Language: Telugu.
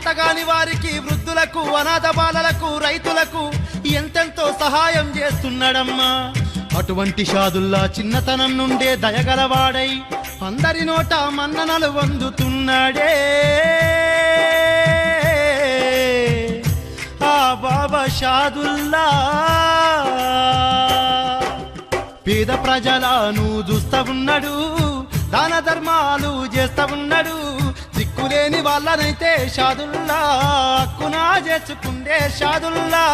చాతగాని వారికి, వృద్ధులకు, అనాథ బాలలకు, రైతులకు ఎంతెంతో సహాయం చేస్తున్నాడమ్మా. అటువంటి షాదుల్లా చిన్నతనం నుండే దయగలవాడై అందరి నోట మన్ననలు పొందుతున్నాడే. ఆ బాబా షాదుల్లా పేద ప్రజలను చూస్తా ఉన్నాడు, దాన ధర్మాలు చేస్తా ఉన్నాడు. దిక్కులేని వాళ్ళనైతే షాదుల్లా హక్కునా చేసుకుండే షాదుల్లా.